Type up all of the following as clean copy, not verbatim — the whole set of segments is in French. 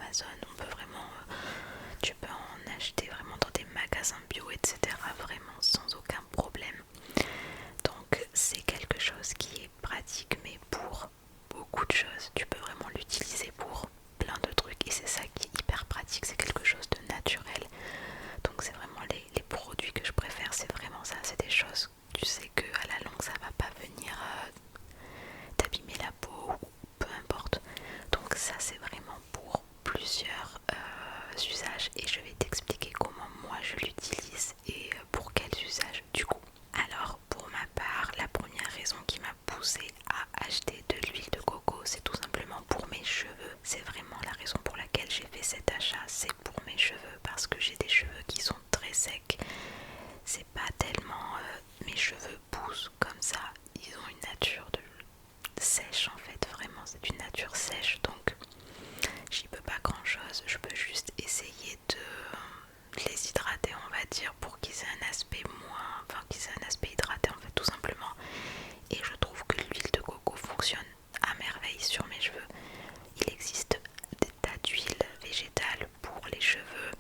Amazon, tu peux en acheter vraiment dans des magasins bio, etc. Vraiment sans aucun problème. Donc c'est quelque chose qui est pratique, mais pour beaucoup de choses. Tu peux vraiment l'utiliser pour plein de trucs et c'est ça qui est hyper pratique, c'est quelque chose de naturel. Donc c'est vraiment les produits que je préfère, c'est vraiment ça, c'est des choses, tu sais que à la longue ça va pas venir t'abîmer la peau ou peu importe. Donc ça c'est vraiment pour plusieurs usages et je vais t'expliquer comment moi je l'utilise et pour quels usages du coup. Alors pour ma part, la première raison qui m'a poussée à acheter de l'huile de coco, c'est tout simplement pour mes cheveux. C'est vraiment la raison pour laquelle j'ai fait cet achat, c'est pour mes cheveux parce que j'ai des cheveux qui sont très secs. C'est pas tellement mes cheveux poussent comme ça, ils ont une nature de sèche en fait, vraiment c'est une nature sèche, donc j'y peux pas grand chose. Je peux juste essayer de les hydrater, on va dire, pour qu'ils aient un aspect qu'ils aient un aspect hydraté en fait, tout simplement. Et je trouve que l'huile de coco fonctionne à merveille sur mes cheveux. Il existe des tas d'huiles végétales pour les cheveux.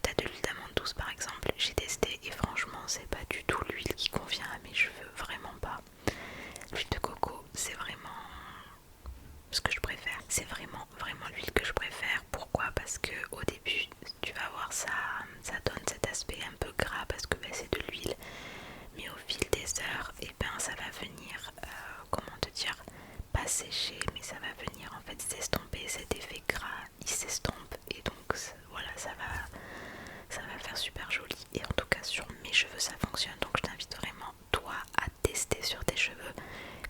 T'as de l'huile d'amande douce par exemple, j'ai testé et franchement c'est pas du tout l'huile qui convient à mes cheveux, vraiment pas. L'huile de coco c'est vraiment ce que je préfère, c'est vraiment l'huile que je préfère. Pourquoi? Parce que au début tu vas voir ça donne cet aspect un peu gras parce que c'est de l'huile, mais au fil des heures et ça va venir, comment te dire, pas sécher mais ça va venir en fait s'estomper, cet effet gras il s'estompe et donc voilà ça va faire super joli et en tout cas sur mes cheveux ça fonctionne. Donc je t'invite vraiment toi à tester sur tes cheveux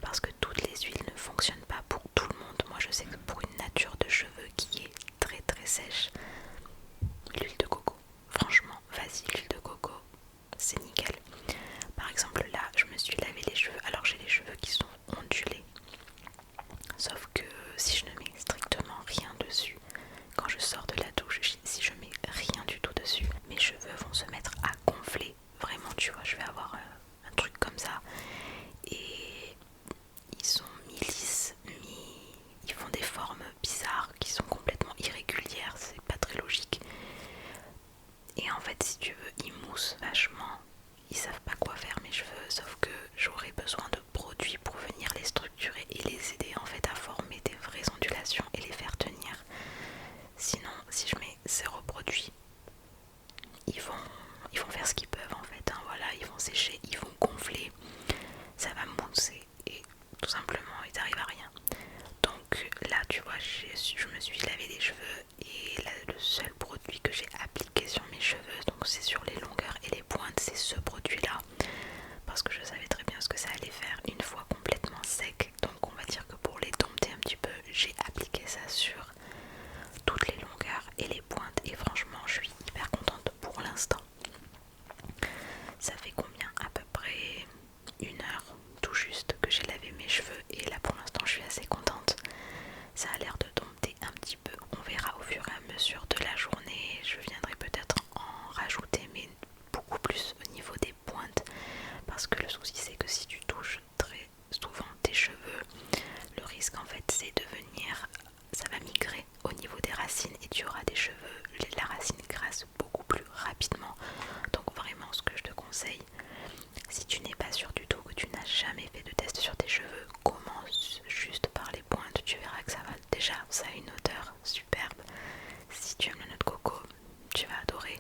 parce que toutes les huiles ne fonctionnent pas pour tout le monde. Moi je sais que pour une nature de cheveux qui est très très sèche, l'huile de coco, franchement vas-y, l'huile de coco c'est nickel. Par exemple là je me suis lavé les cheveux, alors j'ai les cheveux qui sont ondulés, sauf que si je ne mets strictement rien dessus, quand je sors de la douche, si je mets rien du tout dessus, mes cheveux vont se mettre à gonfler. Vraiment, tu vois, je vais avoir un truc comme ça. Et ils sont mi-lisses, ils font des formes bizarres qui sont complètement irrégulières. C'est pas très logique. Et en fait, si tu veux, ils moussent vachement. Ils savent pas quoi faire mes cheveux, sauf que j'aurais besoin de produits pour venir les structurer et les aider en fait à former des vraies ondulations et les faire tenir. Sinon, si je mets zéro produit, ils vont faire ce qu'ils peuvent en fait, hein, voilà, ils vont sécher, ils vont gonfler, ça va mousser et tout simplement ils n'arrivent à rien. Donc là tu vois, je me suis lavé les cheveux et là, le seul produit que j'ai appliqué sur mes cheveux, donc c'est sur les longueurs et les pointes, c'est ce produit là, parce que je savais très bien ce que ça allait faire une fois complètement sec. Donc on va dire que pour les dompter un petit peu, j'ai appliqué ça sur toutes les longueurs et les pointes et franchement je suis hyper contente pour l'instant. Ça fait combien? À peu près 1 heure tout juste que j'ai lavé mes cheveux et là pour l'instant je suis assez contente. Ça a l'air de dompter un petit peu, on verra au fur et à mesure de la journée. Je viendrai peut-être en rajouter mais beaucoup plus au niveau des pointes parce que le souci c'est que si tu touches très souvent tes cheveux, le risque en fait c'est de venir, ça va migrer au niveau des racines et tu auras des cheveux, la racine grasse beaucoup plus rapidement. Donc vraiment ce que je te conseille, si tu n'es pas sûr du tout, que tu n'as jamais fait de test sur tes cheveux, commence juste par les pointes, tu verras que ça va, déjà ça a une odeur superbe. Si tu aimes la noix de coco, tu vas adorer.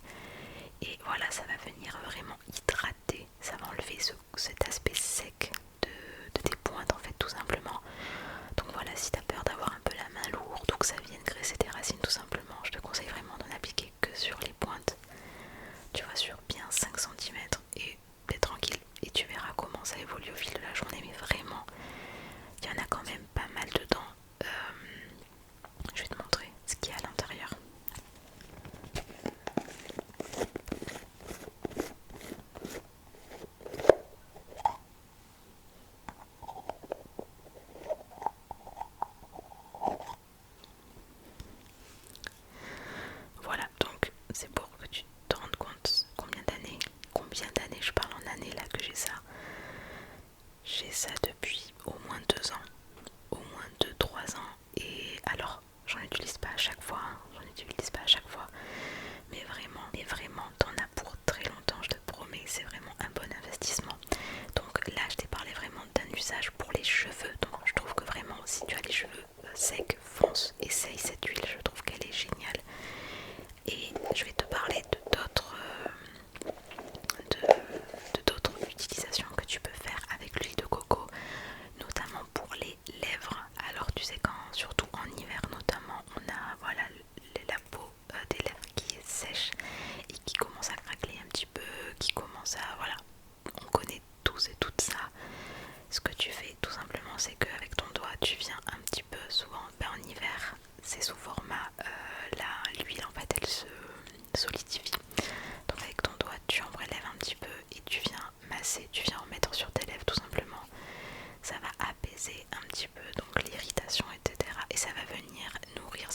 Et voilà, ça va venir vraiment hydrater, ça va enlever cet aspect sec de tes pointes en fait tout simplement. Donc voilà, si tu as peur d'avoir un peu la main lourde ou que ça vienne graisser tes racines tout simplement, je te conseille vraiment d'en appliquer que sur les pointes. Tu vois, sur bien 5 cm et t'es tranquille et tu verras comment ça évolue au fil de la journée. Mais vraiment, il y en a quand même pas mal dedans.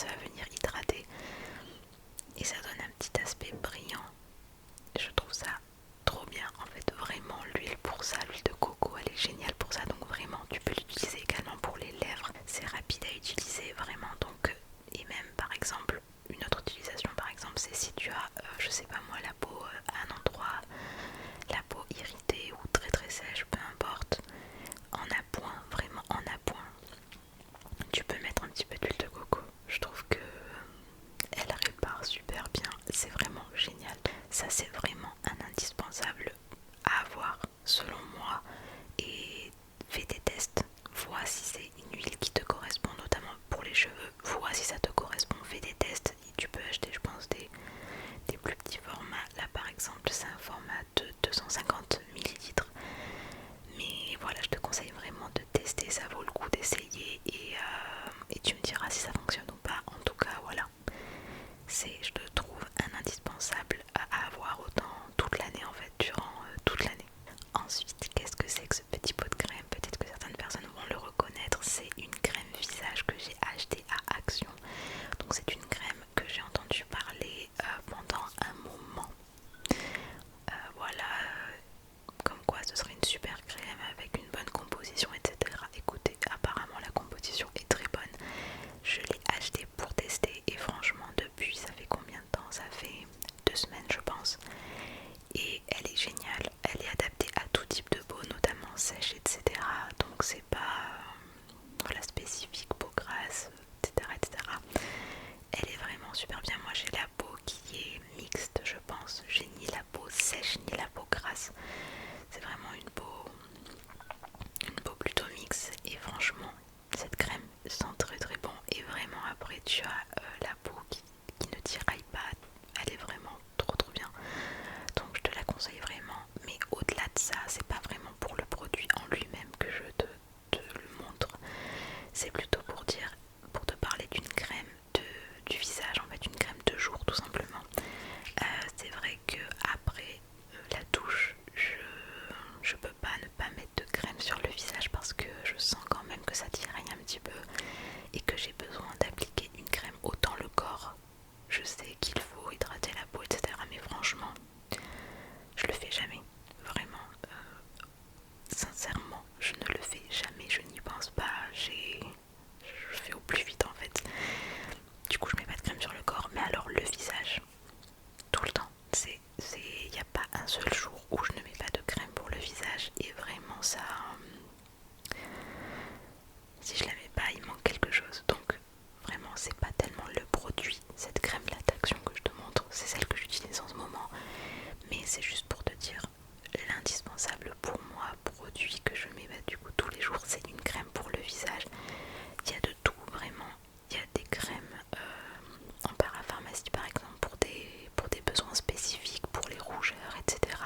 ça va venir hydrater et ça donne un petit aspect brillant. Je trouve ça trop bien en fait, vraiment l'huile pour ça, l'huile de coco elle est géniale pour ça, donc vraiment tu peux l'utiliser également pour les lèvres, c'est rapide à utiliser vraiment, donc et même par exemple une autre utilisation par exemple c'est si tu as je sais pas moi la peau à un endroit, la peau irritée ou très très sèche, peu importe, en appoint, vraiment en appoint, tu peux mettre un petit peu d'huile de coco, je trouve que elle répare super bien, c'est vraiment génial. Ça c'est vraiment un indispensable à avoir selon moi, et fais des tests, vois si c'est une huile qui te correspond, notamment pour les cheveux, vois si ça te correspond, fais des tests et tu peux acheter je pense des plus petits formats. Là par exemple c'est un format de 250 millilitres, mais voilà je te conseille vraiment de tester, ça vaut le coup d'essayer et tu me diras si ça fonctionne ou pas. En tout cas voilà, c'est je le trouve un indispensable à avoir autant toute l'année en fait, durant toute l'année. Ensuite, qu'est-ce que c'est que ce petit pot de crème? Peut-être que certaines personnes vont le reconnaître, c'est une crème visage que j'ai achetée à Action. Donc c'est une crème que j'ai entendu parler pendant un moment. Voilà, comme quoi ce serait une super crème avec une bonne composition, etc. Écoutez, apparemment la composition est très bonne. Je l'ai achetée pour tester et franchement depuis ça fait combien de temps? Ça fait 2 semaines je pense. Et elle est géniale, elle est adaptée à tout type de peau, notamment sèche, etc. Donc c'est pas voilà, spécifique peau grasse, etc., etc. Elle est vraiment super bien. Moi j'ai la peau qui est mixte je pense. J'ai ni la peau sèche ni la peau grasse. C'est vraiment une peau plutôt mixte et franchement cette crème sent très très bon. Et vraiment après tu as la peau qui ne tiraille pas. Elle est vraiment trop trop bien. Donc je te la conseille vraiment. Mais au-delà de ça, c'est pas vraiment pour le produit en lui-même que je te le montre. C'est plutôt pour dire, pour te parler d'une crème du visage, en fait une crème de jour tout simplement. C'est vrai que après la douche, je peux pas ne pas mettre de crème sur le visage parce que je sens quand même que ça tiraille un petit peu et que j'ai besoin d'appliquer une crème. Autant le corps, je sais qu'il faut hydrater la peau, etc. Mais franchement, je le fais jamais. Vraiment, sincèrement, je ne le fais jamais. Je n'y pense pas. Je fais au plus vite en fait. Du coup, je mets pas de crème sur le corps. Mais alors, le visage, tout le temps. Il n'y a pas un seul jour où je ne mets pas de crème pour le visage. Et vraiment, ça. Si je la mets pas, il manque quelque chose. Donc, vraiment, c'est pas tellement le produit, cette crème là d'Action que je te montre. C'est celle que j'utilise en ce moment. Mais c'est juste pour te dire, l'indispensable pour moi, produit que je mets du coup tous les jours, c'est une crème pour le visage. Il y a de tout vraiment. Il y a des crèmes en parapharmacie par exemple pour des besoins spécifiques, pour les rougeurs, etc.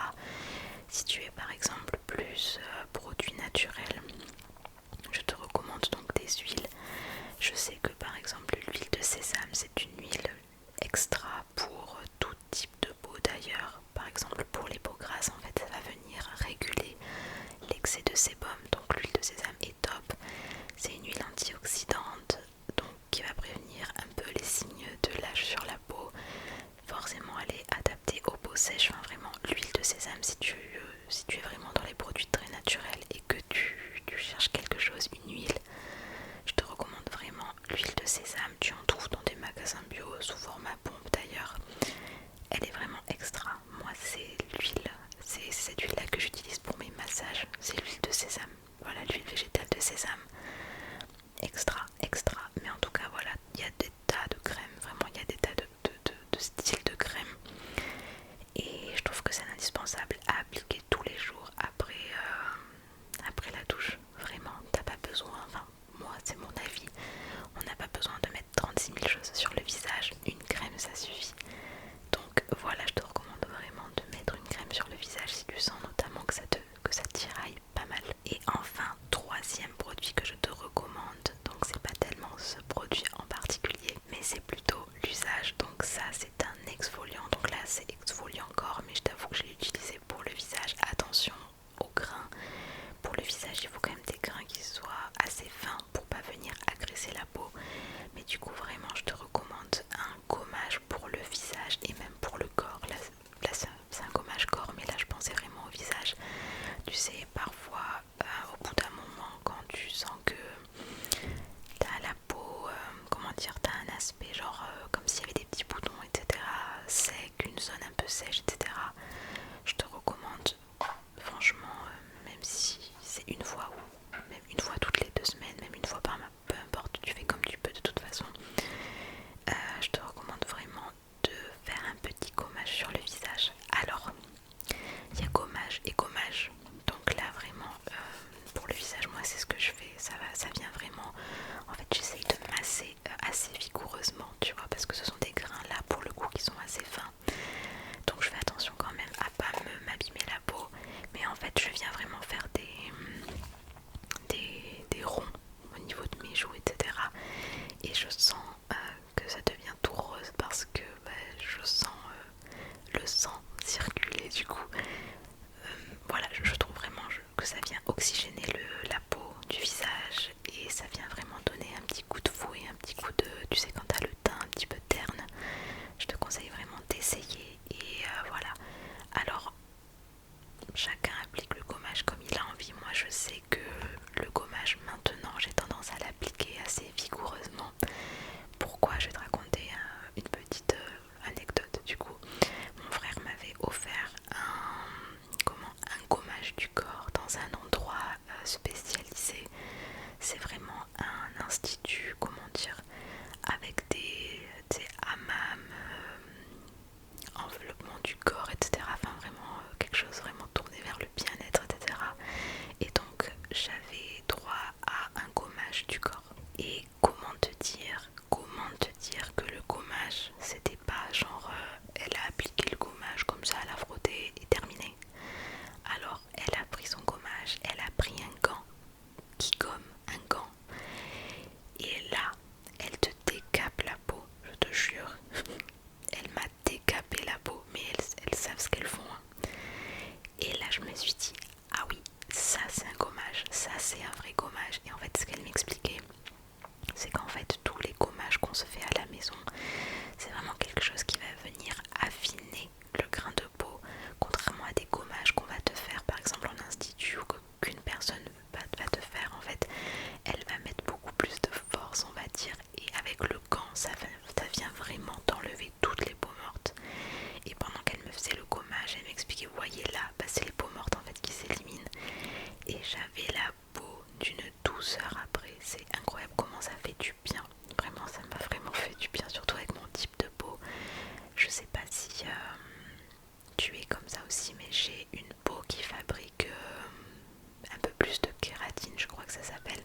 Si tu es par exemple plus produit naturel, je te recommande donc des huiles. Je sais que par exemple l'huile de sésame c'est une huile extra pour tout type de peau d'ailleurs. Par exemple pour les peaux grasses en fait ça va venir réguler l'excès de sébum, donc l'huile de sésame est top. C'est une huile antioxydante donc qui va prévenir un peu les signes de l'âge sur la peau. Forcément elle est adaptée aux peaux sèches, enfin vraiment l'huile de sésame si tu es vraiment dans les produits très naturels et que tu cherches quelque chose, une huile, je te recommande vraiment l'huile de sésame. Tu en trouves dans des magasins bio sous format pompe d'ailleurs. Elle est vraiment extra. Moi c'est cette huile là que j'utilise pour mes massages, c'est l'huile de sésame. Voilà, l'huile végétale de sésame. Extra, extra. Mais en tout cas voilà, il y a des tas de crèmes, vraiment il y a des tas de styles de crème. Et je trouve que c'est indispensable à appliquer tous les jours après la douche. Vraiment, t'as pas besoin, enfin moi c'est mon avis, on n'a pas besoin de mettre 36 000 choses sur le visage, une crème ça suffit. Donc voilà, je te recommande vraiment de mettre une crème sur le visage si tu sens notamment que ça tiraille pas mal. Et enfin, troisième produit que je te recommande, donc c'est pas tellement ce produit en particulier, mais c'est plutôt l'usage. Donc ça c'est un exfoliant, donc là c'est exfoliant corps, mais je t'avoue que je l'ai utilisé pour le visage. Attention aux grains, pour le visage il faut quand même des grains qui soient assez fins pour pas venir agresser la peau, mais du coup vraiment je te recommande aspect genre comme s'il y avait des petits boutons, etc. Sec, une zone un peu sèche, etc. Je te recommande franchement, même si c'est une fois ou même une fois toutes les 2 semaines, même une fois par mois, peu importe, tu fais comme tu peux de toute façon. Je te recommande vraiment de faire un petit gommage sur le visage. Alors, il y a gommage et gommage. Donc là vraiment, pour le visage, moi c'est ce que je fais. Ça vient vraiment. En fait, j'essaye de masser assez vigoureusement, tu vois, parce que ce sont des grains là pour le coup qui sont assez fins. Donc je fais attention quand même à pas m'abîmer la peau. Mais en fait, je viens vraiment faire des ronds au niveau de mes joues, etc. Et je sens que ça devient tout rose parce que je sens le sang circuler du coup. Voilà, je trouve vraiment que ça vient oxygéner la peau du visage et ça vient vraiment donner un petit coup de fouet, un petit coup de... Tu sais quand t'as le teint un petit peu terne, je te conseille vraiment d'essayer et voilà. Alors, chacun applique le gommage comme il a envie. Moi je sais que le gommage maintenant j'ai tendance à l'appliquer assez vigoureusement. Pourquoi? Je vais te raconter une petite anecdote du coup. Mon frère m'avait offert un gommage du corps dans un endroit spécialisé. C'est vraiment un institut, comment dire, avec des hammams, enveloppement du corps, etc. Enfin vraiment quelque chose vraiment tourné vers le bien-être, etc. Et donc j'avais droit à un gommage du corps. Et comment te dire que le gommage c'était pas genre elle a appliqué le gommage comme ça, elle a frotté et terminé. Alors elle a pris son gommage, elle a pris un gant qui gomme un gant et là elle te décape la peau, je te jure. Elle m'a décapé la peau, mais elles savent ce qu'elles font, hein. Et là je me suis dit, ah oui, ça c'est un gommage, ça c'est un vrai gommage. Et en fait ce qu'elle m'expliquait, c'est qu'en fait tous les gommages qu'on se fait à la maison, c'est vraiment quelque chose qui va venir affiner le grain de peau, contrairement à des gommages qu'on va te faire par exemple en institut ou qu'une personne va te faire. En fait elle va mettre beaucoup plus de force, on va dire, et avec le gant ça vient vraiment t'enlever toutes les peaux mortes. Et pendant qu'elle me faisait le gommage, elle m'expliquait, vous voyez là, c'est les peaux mortes en fait qui s'éliminent. Et j'avais la peau d'une douceur après. C'est incroyable comment ça fait du bien. Vraiment, ça m'a vraiment fait du bien, surtout avec mon type de peau. Je sais pas si tu es comme ça aussi, mais j'ai une peau qui fabrique un peu plus de kératine, je crois que ça s'appelle.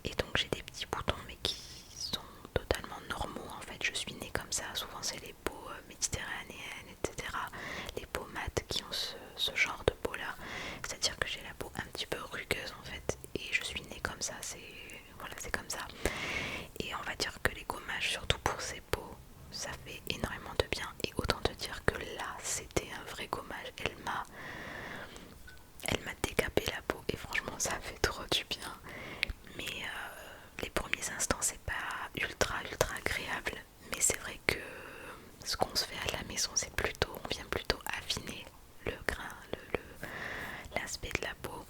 Et donc j'ai des petits boutons, mais qui sont totalement normaux en fait. Je suis née comme ça. Souvent c'est les peaux méditerranéennes, etc. Les peaux mates qui ont ce genre de peau là. C'est-à-dire que j'ai la peau un petit peu rugueuse en fait. Et je suis née comme ça. Voilà, c'est comme ça. Et on va dire que les gommages, surtout pour ces peaux, ça fait énormément de bien. Et autant te dire que là, c'était un vrai gommage. Elle m'a décapé la peau et franchement, ça fait trop du bien. Mais les premiers instants, c'est pas ultra agréable. Mais c'est vrai que ce qu'on se fait à la maison, on vient plutôt affiner le grain, l'aspect de la peau,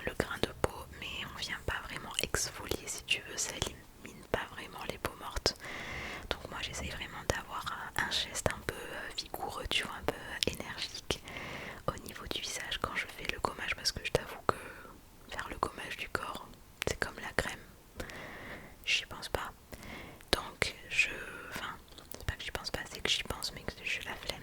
le grain de peau, mais on vient pas vraiment exfolier si tu veux, ça élimine pas vraiment les peaux mortes. Donc moi j'essaye vraiment d'avoir un geste un peu vigoureux, tu vois, un peu énergique au niveau du visage quand je fais le gommage, parce que je t'avoue que faire le gommage du corps, c'est comme la crème, j'y pense pas. Donc enfin, c'est pas que j'y pense pas, c'est que j'y pense mais que j'ai la flemme.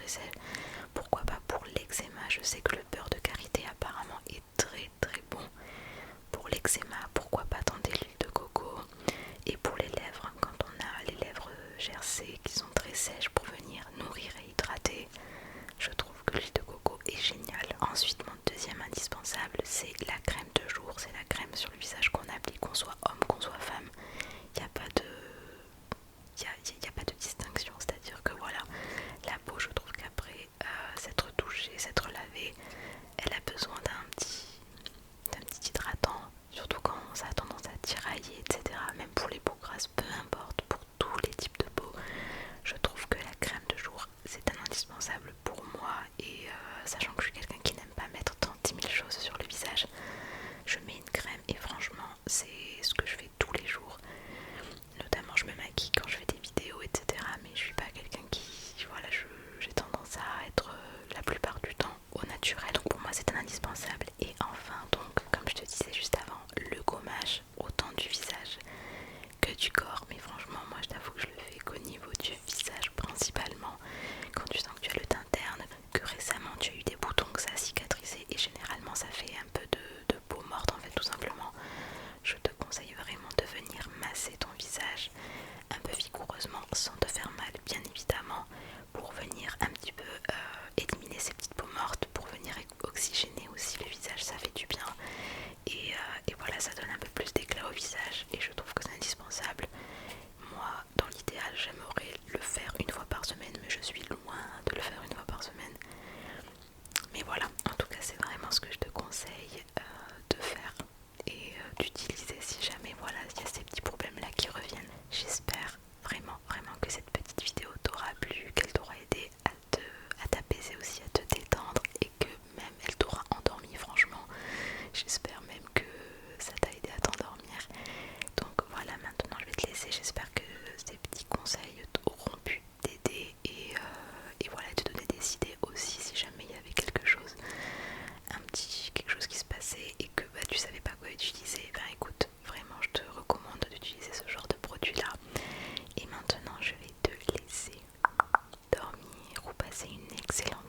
vaisselle. Pourquoi pas pour l'eczéma, je sais que le beurre de karité apparemment est très très bon pour l'eczéma. Pourquoi pas tenter l'huile de coco. Et pour les lèvres, quand on a les lèvres gercées qui sont très sèches, pour venir nourrir et hydrater, je trouve que l'huile de coco est géniale. Ensuite, mon deuxième indispensable, c'est la crème de jour. C'est la crème sur le visage qu'on applique, qu'on soit homme, qu'on soit femme. Il n'y a pas de... y a pas de distinction, c'est-à-dire que voilà, la peau, je trouve qu'après s'être touchée, s'être lavée, elle a besoin d'un petit hydratant, surtout quand ça a tendance à tirailler, etc. Même pour les peaux grasses, peu importe, pour tous les types de peau, je trouve que la crème de jour, c'est un indispensable pour moi. Et sachant que je suis quelqu'un qui n'aime pas mettre 36 000 choses sur le visage, je mets une crème et franchement, c'est ce que je fais tous les jours. Notamment, je me maquille quand je fais des vidéos, etc. Mais je suis pas quelqu'un qui... Voilà, j'ai tendance à être la plupart du temps au naturel. Donc pour moi, c'est un indispensable. Et enfin, donc, comme je te disais juste avant, le gommage, autant du visage que du corps. Mais franchement, moi, je t'avoue que je le fais qu'au niveau du visage principalement. Quand tu sens que tu as le teint terne, que récemment tu as eu des boutons, que ça a cicatrisé, et généralement ça fait un peu de peau morte en fait, tout simplement. Je te conseille vraiment de venir masser ton visage un peu vigoureusement, sans te faire mal bien évidemment, pour venir un petit peu éliminer ces petites peaux mortes, pour venir oxygéner aussi le visage, ça fait du bien. Et voilà, ça donne un peu plus d'éclat au visage et je trouve que c'est indispensable. Moi, dans l'idéal, j'aimerais le faire une fois par semaine, mais je suis loin de le faire une fois par semaine. Mais voilà, en tout cas, c'est vraiment ce que je te conseille de faire et d'utiliser si jamais voilà, il y a ces petits problèmes là qui reviennent. J'espère vraiment que cette petite vidéo t'aura plu, qu'elle t'aura aidé à t'apaiser aussi, à te détendre et que même elle t'aura endormi. Franchement, j'espère même que ça t'a aidé à t'endormir. Donc voilà, maintenant je vais te laisser. J'espère que ces petits conseils auront pu t'aider et voilà, te donner des idées aussi si jamais il y avait quelque chose quelque chose qui se passait et que bah, tu savais pas quoi utiliser. Ben écoute, vraiment je te recommande d'utiliser ce genre de produit là. Et maintenant je vais te laisser dormir ou passer une excellente